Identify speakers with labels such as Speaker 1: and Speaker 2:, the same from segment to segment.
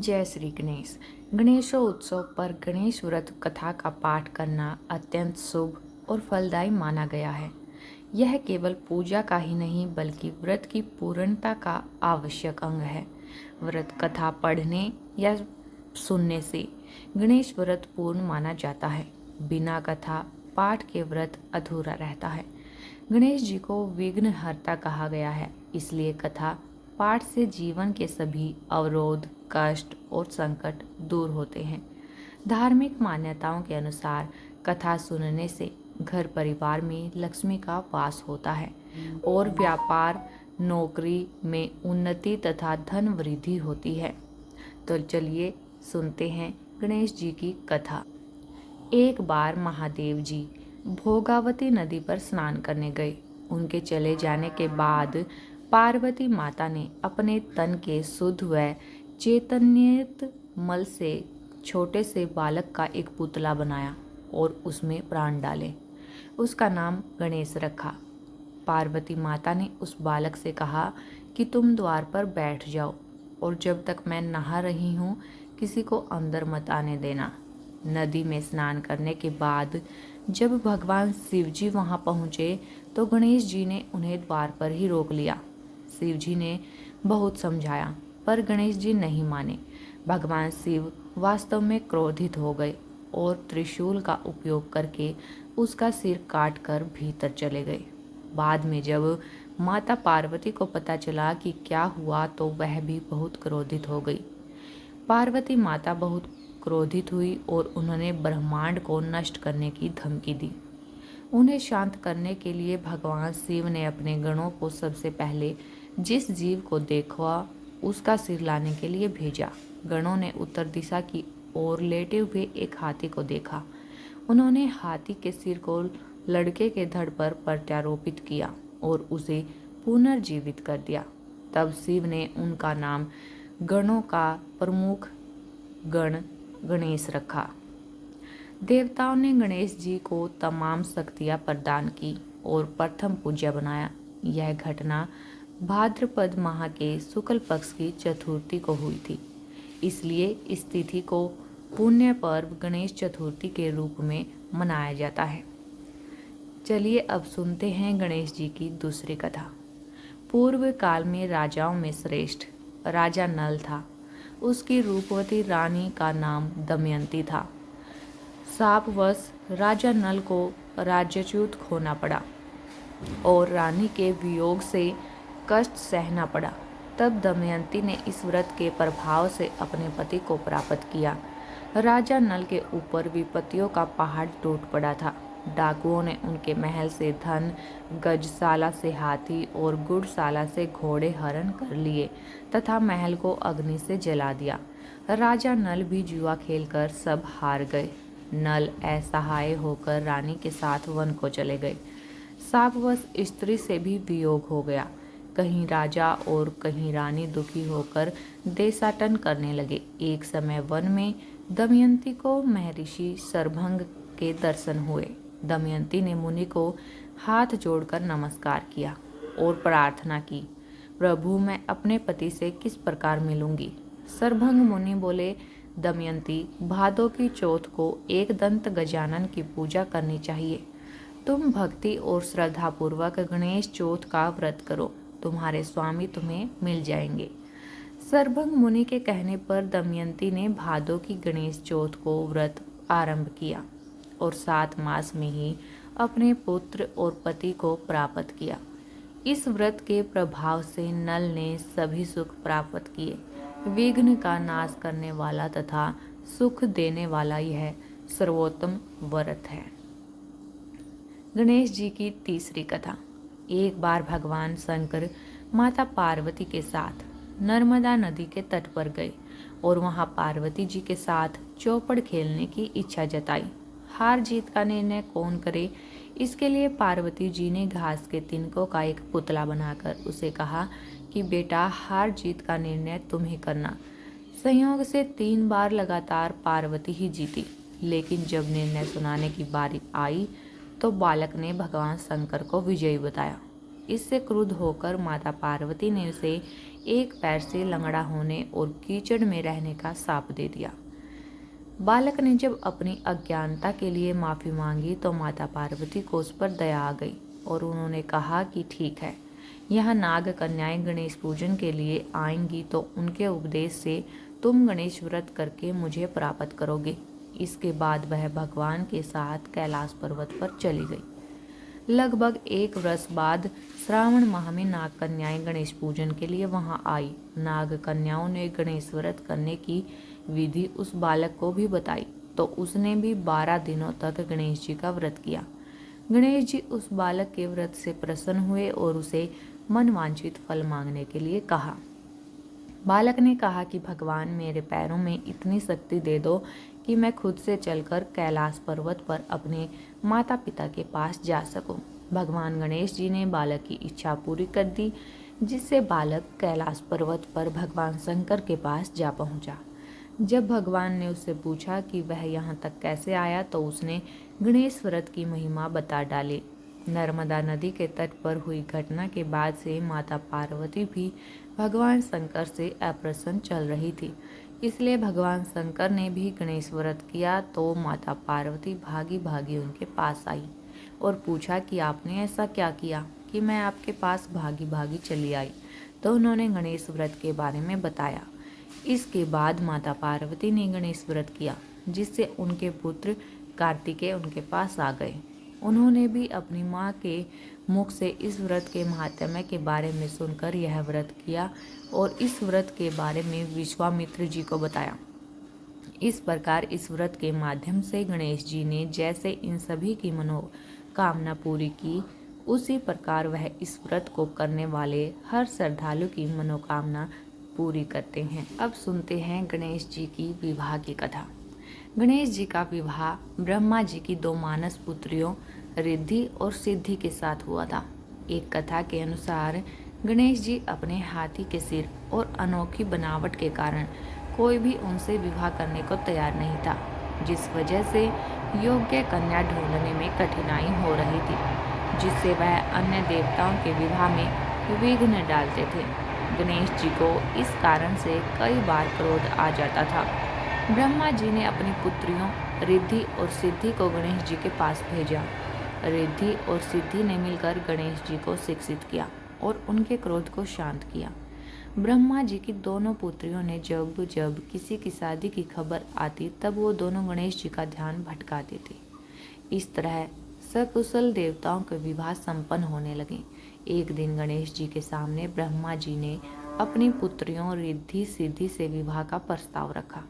Speaker 1: जय श्री गणेश। गणेशोत्सव पर गणेश व्रत कथा का पाठ करना अत्यंत शुभ और फलदायी माना गया है। यह केवल पूजा का ही नहीं बल्कि व्रत की पूर्णता का आवश्यक अंग है। व्रत कथा पढ़ने या सुनने से गणेश व्रत पूर्ण माना जाता है। बिना कथा पाठ के व्रत अधूरा रहता है। गणेश जी को विघ्नहर्ता कहा गया है, इसलिए कथा पाठ से जीवन के सभी अवरोध, कष्ट और संकट दूर होते हैं। धार्मिक मान्यताओं के अनुसार कथा सुनने से घर परिवार में लक्ष्मी का वास होता है और व्यापार, नौकरी में उन्नति तथा धन वृद्धि होती है। तो चलिए सुनते हैं गणेश जी की कथा। एक बार महादेव जी भोगावती नदी पर स्नान करने गए। उनके चले जाने के बाद पार्वती माता ने अपने तन के शुद्ध व चैतन्यत मल से छोटे से बालक का एक पुतला बनाया और उसमें प्राण डाले। उसका नाम गणेश रखा। पार्वती माता ने उस बालक से कहा कि तुम द्वार पर बैठ जाओ और जब तक मैं नहा रही हूँ किसी को अंदर मत आने देना। नदी में स्नान करने के बाद जब भगवान शिव जी वहाँ पहुँचे तो गणेश जी ने उन्हें द्वार पर ही रोक लिया। शिव जी ने बहुत समझाया पर गणेश जी नहीं माने। भगवान शिव वास्तव में क्रोधित हो गए और त्रिशूल का उपयोग करके उसका सिर काट कर भीतर चले गए। बाद में जब माता पार्वती को पता चला कि क्या हुआ तो वह भी बहुत क्रोधित हो गई। पार्वती माता बहुत क्रोधित हुई और उन्होंने ब्रह्मांड को नष्ट करने की धमकी दी। उन्हें शांत करने के लिए भगवान शिव ने अपने गणों को सबसे पहले जिस जीव को देखा उसका सिर लाने के लिए भेजा। गणों ने उत्तर दिशा की ओर लेटे हुए एक हाथी को देखा। उन्होंने हाथी के सिर को लड़के के धड़ पर प्रत्यारोपित किया और उसे पुनर्जीवित कर दिया। तब शिव ने उनका नाम गणों का प्रमुख गण गणेश रखा। देवताओं ने गणेश जी को तमाम शक्तियां प्रदान की और प्रथम पूज्य बनाया। यह घटना भाद्रपद माह के शुक्ल पक्ष की चतुर्थी को हुई थी, इसलिए इस तिथि को पुण्य पर्व गणेश चतुर्थी के रूप में मनाया जाता है। चलिए अब सुनते हैं गणेश जी की दूसरी कथा। पूर्व काल में राजाओं में श्रेष्ठ राजा नल था। उसकी रूपवती रानी का नाम दमयंती था। शापवश राजा नल को राज्यच्युत खोना पड़ा और रानी के वियोग से कष्ट सहना पड़ा। तब दमयंती ने इस व्रत के प्रभाव से अपने पति को प्राप्त किया। राजा नल के ऊपर विपत्तियों का पहाड़ टूट पड़ा था। डाकुओं ने उनके महल से धन, गजशाला से हाथी और गुड़शाला से घोड़े हरण कर लिए तथा महल को अग्नि से जला दिया। राजा नल भी जुआ खेलकर सब हार गए। नल असहाय होकर रानी के साथ वन को चले गए। शापवश स्त्री से भी वियोग हो गया। कहीं राजा और कहीं रानी दुखी होकर देशाटन करने लगे। एक समय वन में दमयंती को महर्षि सरभंग के दर्शन हुए। दमयंती ने मुनि को हाथ जोड़कर नमस्कार किया और प्रार्थना की, प्रभु मैं अपने पति से किस प्रकार मिलूंगी। सरभंग मुनि बोले, दमयंती भादों की चौथ को एक दंत गजानन की पूजा करनी चाहिए। तुम भक्ति और श्रद्धा पूर्वक गणेश चौथ का व्रत करो, तुम्हारे स्वामी तुम्हें मिल जाएंगे। सरभंग मुनि के कहने पर दमयंती ने भादों की गणेश चौथ को व्रत आरंभ किया और 7 मास में ही अपने पुत्र और पति को प्राप्त किया। इस व्रत के प्रभाव से नल ने सभी सुख प्राप्त किए। विघ्न का नाश करने वाला तथा सुख देने वाला यह सर्वोत्तम व्रत है। गणेश जी की तीसरी कथा। एक बार भगवान शंकर माता पार्वती के साथ नर्मदा नदी के तट पर गए और वहां पार्वती जी के साथ चौपड़ खेलने की इच्छा जताई। हार जीत का निर्णय कौन करे, इसके लिए पार्वती जी ने घास के तिनकों का एक पुतला बनाकर उसे कहा कि बेटा हार जीत का निर्णय तुम ही करना। संयोग से 3 बार लगातार पार्वती ही जीती, लेकिन जब निर्णय सुनाने की बारी आई तो बालक ने भगवान शंकर को विजयी बताया। इससे क्रुद्ध होकर माता पार्वती ने उसे एक पैर से लंगड़ा होने और कीचड़ में रहने का शाप दे दिया। बालक ने जब अपनी अज्ञानता के लिए माफ़ी मांगी तो माता पार्वती को उस पर दया आ गई और उन्होंने कहा कि ठीक है, यह नाग कन्याएं गणेश पूजन के लिए आएंगी तो उनके उपदेश से तुम गणेश व्रत करके मुझे प्राप्त करोगे। इसके बाद वह भगवान के साथ कैलाश पर्वत पर चली गई। लगभग 1 वर्ष बाद श्रावण माह में नाग कन्याएं गणेश पूजन के लिए वहां आई। नाग कन्याओं ने गणेश व्रत करने की विधि उस बालक को भी बताई तो उसने भी 12 दिनों तक गणेश जी का व्रत किया। गणेश जी उस बालक के व्रत से प्रसन्न हुए और उसे मनवांछित फल मांगने के लिए कहा। बालक ने कहा कि भगवान, मेरे पैरों में इतनी शक्ति दे दो कि मैं खुद से चलकर कैलाश पर्वत पर अपने माता पिता के पास जा सकूं। भगवान गणेश जी ने बालक की इच्छा पूरी कर दी, जिससे बालक कैलाश पर्वत पर भगवान शंकर के पास जा पहुंचा। जब भगवान ने उससे पूछा कि वह यहाँ तक कैसे आया तो उसने गणेश व्रत की महिमा बता डाली। नर्मदा नदी के तट पर हुई घटना के बाद से माता पार्वती भी भगवान शंकर से अप्रसन्न चल रही थी, इसलिए भगवान शंकर ने भी गणेश व्रत किया तो माता पार्वती भागी भागी उनके पास आई और पूछा कि आपने ऐसा क्या किया कि मैं आपके पास भागी भागी चली आई। तो उन्होंने गणेश व्रत के बारे में बताया। इसके बाद माता पार्वती ने गणेश व्रत किया, जिससे उनके पुत्र कार्तिकेय उनके पास आ गए। उन्होंने भी अपनी माँ के मुख से इस व्रत के महात्म्य के बारे में सुनकर यह व्रत किया और इस व्रत के बारे में विश्वामित्र जी को बताया। इस प्रकार इस व्रत के माध्यम से गणेश जी ने जैसे इन सभी की मनोकामना पूरी की, उसी प्रकार वह इस व्रत को करने वाले हर श्रद्धालु की मनोकामना पूरी करते हैं। अब सुनते हैं गणेश जी की विवाह की कथा। गणेश जी का विवाह ब्रह्मा जी की 2 मानस पुत्रियों रिद्धि और सिद्धि के साथ हुआ था। एक कथा के अनुसार गणेश जी अपने हाथी के सिर और अनोखी बनावट के कारण कोई भी उनसे विवाह करने को तैयार नहीं था, जिस वजह से योग्य कन्या ढूंढने में कठिनाई हो रही थी, जिससे वह अन्य देवताओं के विवाह में विघ्न डालते थे। गणेश जी को इस कारण से कई बार क्रोध आ जाता था। ब्रह्मा जी ने अपनी पुत्रियों रिद्धि और सिद्धि को गणेश जी के पास भेजा। रिद्धि और सिद्धि ने मिलकर गणेश जी को शिक्षित किया और उनके क्रोध को शांत किया। ब्रह्मा जी की दोनों पुत्रियों ने जब जब किसी की शादी की खबर आती तब वो दोनों गणेश जी का ध्यान भटकाते थे। इस तरह सकुशल देवताओं के विवाह संपन्न होने लगे। एक दिन गणेश जी के सामने ब्रह्मा जी ने अपनी पुत्रियों रिद्धि सिद्धि से विवाह का प्रस्ताव रखा।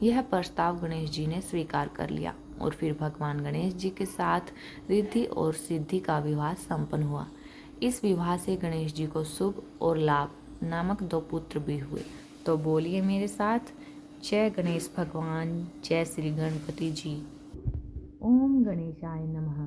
Speaker 1: यह प्रस्ताव गणेश जी ने स्वीकार कर लिया और फिर भगवान गणेश जी के साथ रिद्धि और सिद्धि का विवाह संपन्न हुआ। इस विवाह से गणेश जी को शुभ और लाभ नामक 2 पुत्र भी हुए। तो बोलिए मेरे साथ, जय गणेश भगवान, जय श्री गणपति जी। ओम गणेशाय नमः।